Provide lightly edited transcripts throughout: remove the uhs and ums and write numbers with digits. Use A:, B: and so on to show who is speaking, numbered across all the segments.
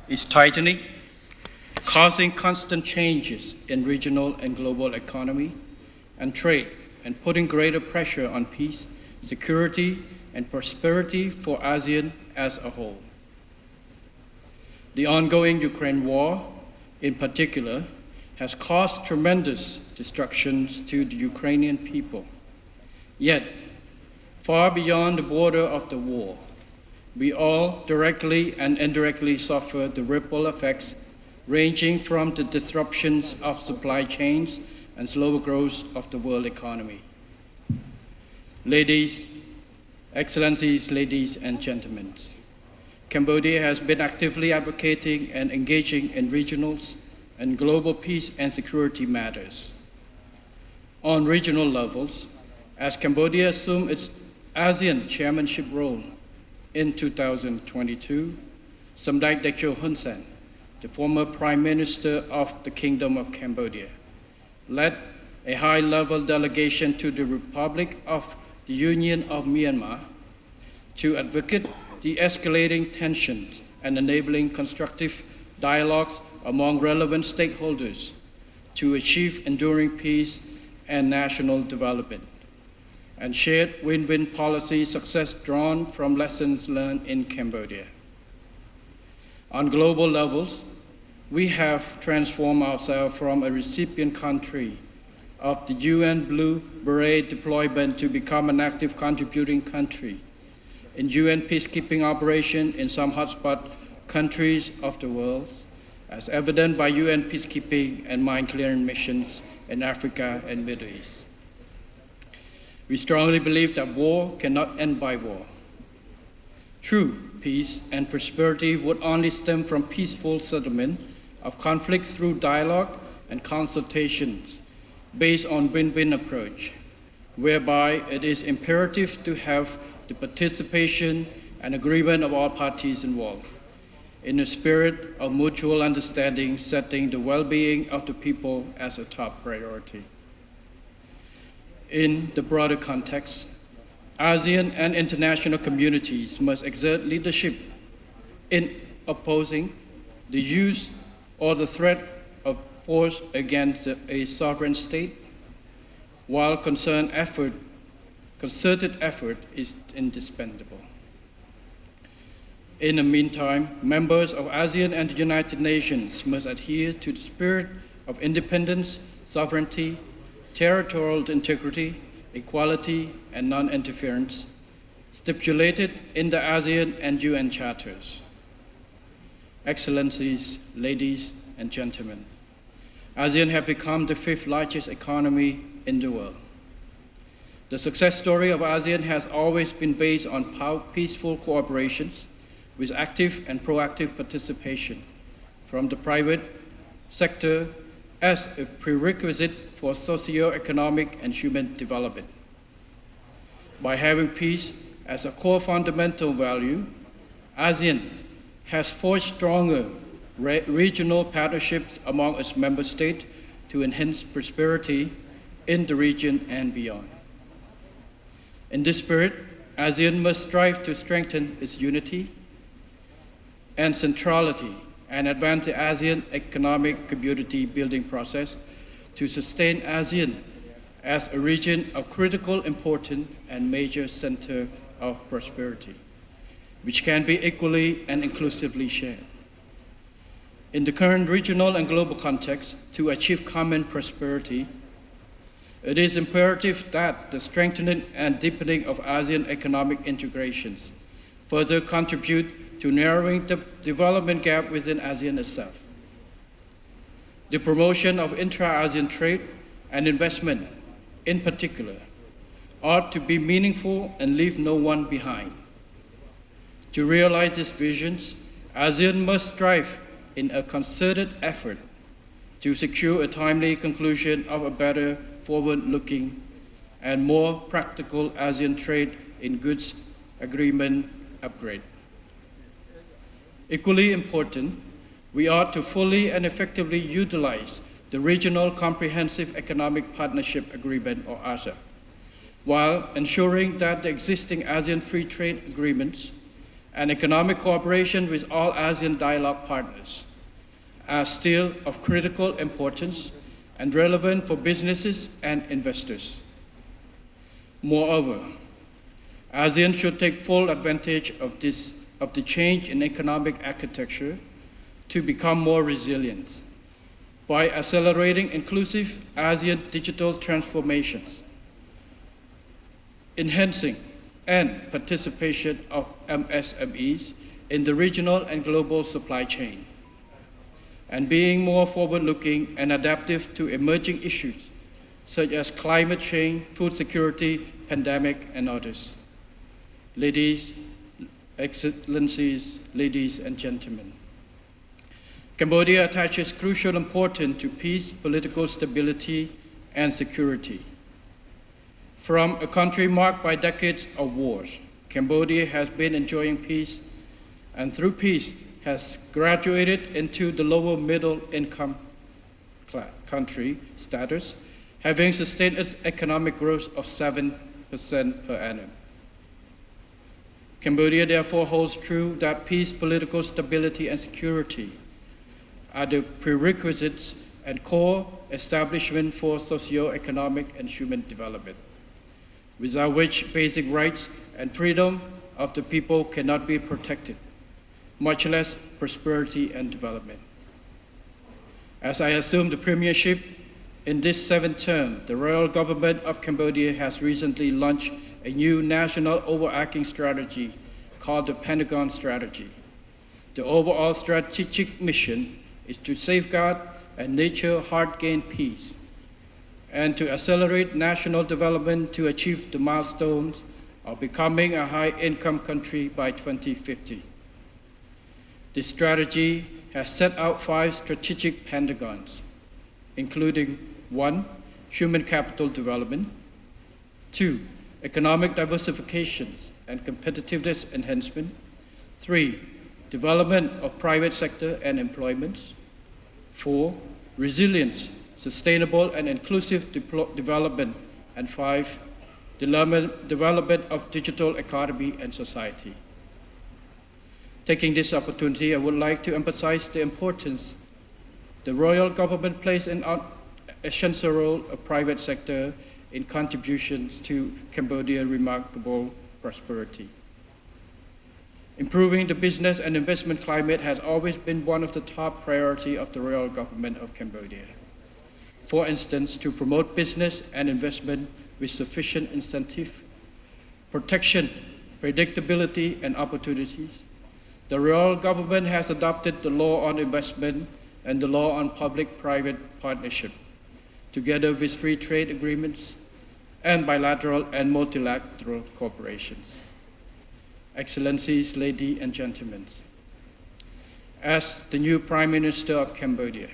A: is tightening, causing constant changes in regional and global economy and trade, and putting greater pressure on peace, security, and prosperity for ASEAN as a whole. The ongoing Ukraine war, in particular, has caused tremendous destructions to the Ukrainian people. Yet, far beyond the border of the war, we all directly and indirectly suffer the ripple effects ranging from the disruptions of supply chains and slower growth of the world economy. Ladies, Excellencies, ladies and gentlemen, Cambodia has been actively advocating and engaging in regional and global peace and security matters. On regional levels, as Cambodia assumed its ASEAN chairmanship role in 2022, Samdech Techo Hun Sen, the former Prime Minister of the Kingdom of Cambodia, led a high-level delegation to the Republic of the Union of Myanmar to advocate the escalating tensions and enabling constructive dialogues among relevant stakeholders to achieve enduring peace and national development, and shared win-win policy success drawn from lessons learned in Cambodia. On global levels, we have transformed ourselves from a recipient country of the UN Blue Beret deployment to become an active contributing country in UN peacekeeping operation in some hotspot countries of the world, as evident by UN peacekeeping and mine clearing missions in Africa and Middle East. We strongly believe that war cannot end by war. True peace and prosperity would only stem from peaceful settlement of conflicts through dialogue and consultations based on win-win approach, whereby it is imperative to have the participation and agreement of all parties involved, in a spirit of mutual understanding, setting the well-being of the people as a top priority. In the broader context, ASEAN and international communities must exert leadership in opposing the use or the threat of force against a sovereign state, while concerted effort is indispensable. In the meantime, members of ASEAN and the United Nations must adhere to the spirit of independence, sovereignty, territorial integrity, equality, and non-interference stipulated in the ASEAN and UN charters. Excellencies, ladies and gentlemen, ASEAN has become the fifth largest economy in the world. The success story of ASEAN has always been based on peaceful cooperations with active and proactive participation from the private sector as a prerequisite for socio-economic and human development. By having peace as a core fundamental value, ASEAN has forged stronger regional partnerships among its member states to enhance prosperity in the region and beyond. In this spirit, ASEAN must strive to strengthen its unity and centrality and advance the ASEAN economic community building process to sustain ASEAN as a region of critical importance and major center of prosperity, which can be equally and inclusively shared. In the current regional and global context, to achieve common prosperity, it is imperative that the strengthening and deepening of ASEAN economic integrations further contribute to narrowing the development gap within ASEAN itself. The promotion of intra-ASEAN trade and investment, in particular, ought to be meaningful and leave no one behind. To realize these visions, ASEAN must strive in a concerted effort to secure a timely conclusion of a better forward-looking and more practical ASEAN trade in goods agreement upgrade. Equally important, we ought to fully and effectively utilize the Regional Comprehensive Economic Partnership Agreement, or RCEP, while ensuring that the existing ASEAN Free Trade Agreements and economic cooperation with all ASEAN dialogue partners are still of critical importance and relevant for businesses and investors. Moreover, ASEAN should take full advantage of the change in economic architecture to become more resilient by accelerating inclusive ASEAN digital transformations, enhancing and participation of MSMEs in the regional and global supply chain, and being more forward-looking and adaptive to emerging issues such as climate change, food security, pandemic, and others. Ladies, Excellencies, ladies and gentlemen, Cambodia attaches crucial importance to peace, political stability, and security. From a country marked by decades of wars, Cambodia has been enjoying peace, and through peace has graduated into the lower middle income country status, having sustained its economic growth of 7% per annum. Cambodia therefore holds true that peace, political stability, and security are the prerequisites and core establishment for socio-economic and human development, without which basic rights and freedom of the people cannot be protected, much less prosperity and development. As I assume the premiership in this 7th term, the royal government of Cambodia has recently launched a new national overarching strategy called the Pentagon Strategy. The overall strategic mission is to safeguard and nurture hard-gained peace, and to accelerate national development to achieve the milestones of becoming a high-income country by 2050. This strategy has set out 5 strategic pentagons, including 1. Human capital development, 2. Economic diversification and competitiveness enhancement, 3. Development of private sector and employment, 4. Resilience, sustainable and inclusive development, and 5. Development of digital economy and society. Taking this opportunity, I would like to emphasize the importance the royal government plays an essential role of private sector in contributions to Cambodia's remarkable prosperity. Improving the business and investment climate has always been one of the top priorities of the royal government of Cambodia. For instance, to promote business and investment with sufficient incentive, protection, predictability, and opportunities, the royal government has adopted the law on investment and the law on public-private partnership, together with free trade agreements and bilateral and multilateral cooperations. Excellencies, ladies and gentlemen, as the new Prime Minister of Cambodia,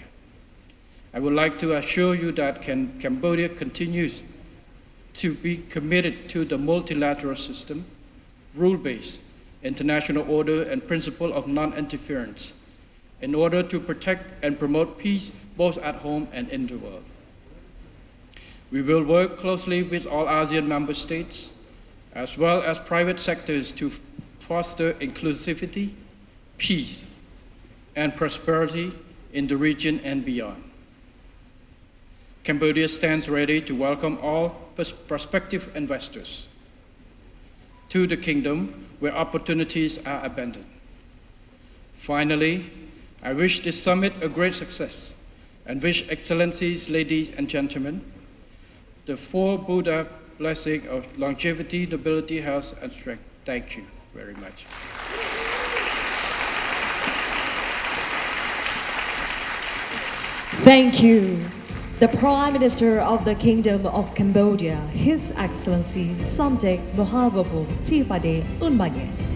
A: I would like to assure you that Cambodia continues to be committed to the multilateral system, rule-based, international order, and principle of non-interference in order to protect and promote peace both at home and in the world. We will work closely with all ASEAN member states, as well as private sectors, to foster inclusivity, peace, and prosperity in the region and beyond. Cambodia stands ready to welcome all prospective investors to the kingdom where opportunities are abundant. Finally, I wish this summit a great success and wish Excellencies, ladies and gentlemen, the 4 Buddha blessing of longevity, nobility, health, and strength. Thank you very much.
B: Thank you. The Prime Minister of the Kingdom of Cambodia, His Excellency Samdech Mahabubul Tipade Unmanye.